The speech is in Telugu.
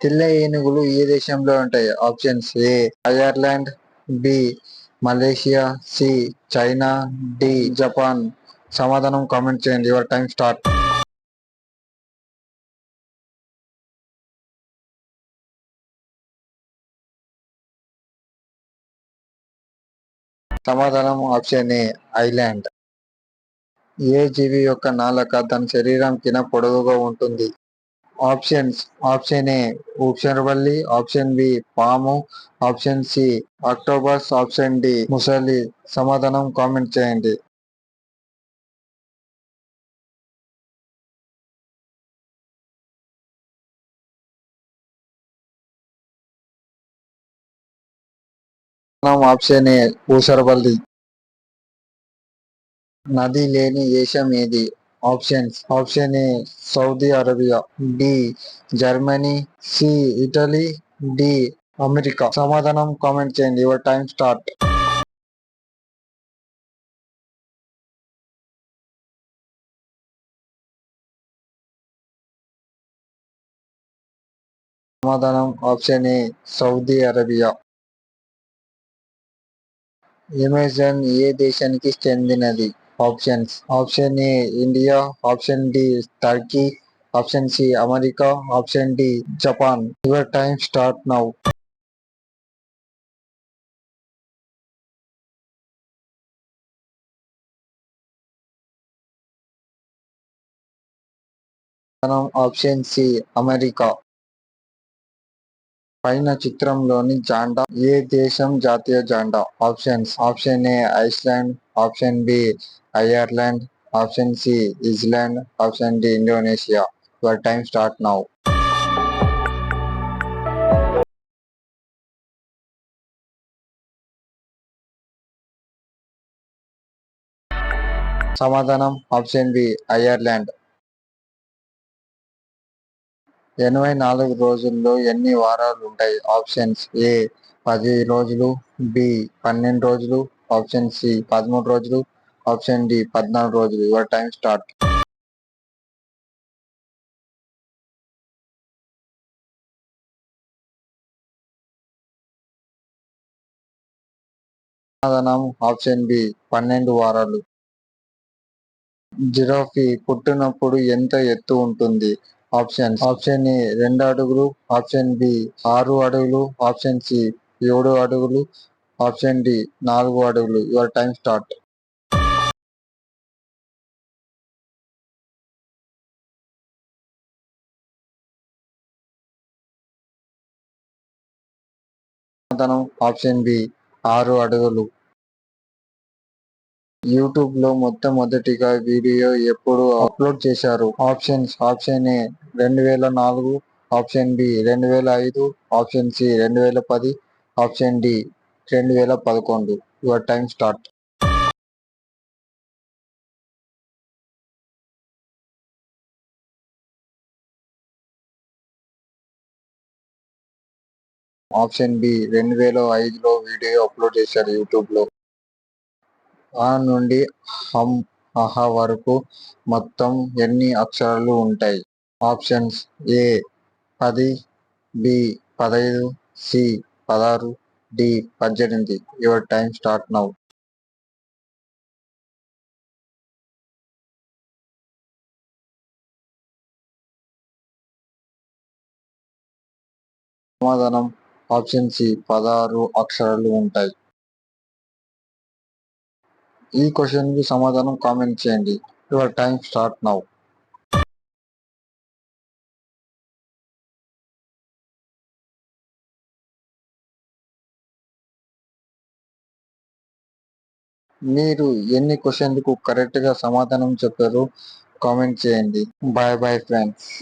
తెల్ల ఏనుగులు ఏ దేశంలో ఉంటాయి? Options: A Ireland, B Malaysia, C China, D Japan. సమాధానం కామెంట్ చేయండి. Your time start. సమాధానం ఆప్షన్ ఏ ఐలాండ్. ఏ జీవి యొక్క నాలుక తన శరీరం కింద పొడవుగా ఉంటుంది? ఆప్షన్స్: ఆప్షన్ ఏ ఊసరవల్లి, ఆప్షన్ బి పాము, option C octopus, option D ముసలి. సమాధానం కామెంట్ చేయండి. ఆప్షన్ ఏ ఊసరవల్లి. నది లేని దేశం ఏది? Options: option A Saudi Arabia, B Germany, C Italy, D America. సమాధానం కామెంట్ చేయండి. Your time start. సమాధానం option A Saudi Arabia. Amazon ఏ దేశానికి చెందినది? Options: option A India, option D Turkey, option C America, option D Japan. Your time start now. Option C America. పైన చిత్రంలోని జెండా ఏ దేశం జాతీయ జెండా? Options: option A Iceland, option B Ireland, option C ఇజ్లాండ్, option D Indonesia. Your time start now. సమాధానం ఆప్షన్ బి ఐర్లాండ్. 84 రోజుల్లో ఎన్ని వారాలు ఉంటాయి? ఆప్షన్స్: ఏ 10 రోజులు, బి 12 రోజులు, ఆప్షన్ సి 13 రోజులు, ఆప్షన్ డి 14 రోజులు. Your time start. సమాధానం ఆప్షన్ బి 12 వారాలు. జిరాఫీ పుట్టినప్పుడు ఎంత ఎత్తు ఉంటుంది? ఆప్షన్స్: ఆప్షన్ ఏ 2 అడుగులు, ఆప్షన్ బి 6 అడుగులు, ఆప్షన్ సి 7 అడుగులు, ఆప్షన్ డి 4 అడుగులు. Your time start. సమాధానం ఆప్షన్ బి 6 అడుగులు. యూట్యూబ్ లో మొట్టమొదటిగా వీడియో ఎప్పుడు అప్లోడ్ చేశారు? Options: option A 2004, option B 2005, option C 2010, option D 2011. Your time start. Option B 2005లో వీడియో అప్లోడ్ చేశారు యూట్యూబ్ లో. ఆ నుండి హమ్ అహ వరకు మొత్తం ఎన్ని అక్షరాలు ఉంటాయి? Options: A 10, B 15, C 16, D 18. Your time start now. సమాధానం ఆప్షన్ సి 16 అక్షరాలు ఉంటాయి. ఈ క్వశ్చన్ కి సమాధానం కామెంట్ చేయండి. Your time start now. మీరు ఎన్ని క్వశ్చన్లకు కరెక్ట్ గా సమాధానం చెప్పారో కామెంట్ చేయండి. Bye bye friends.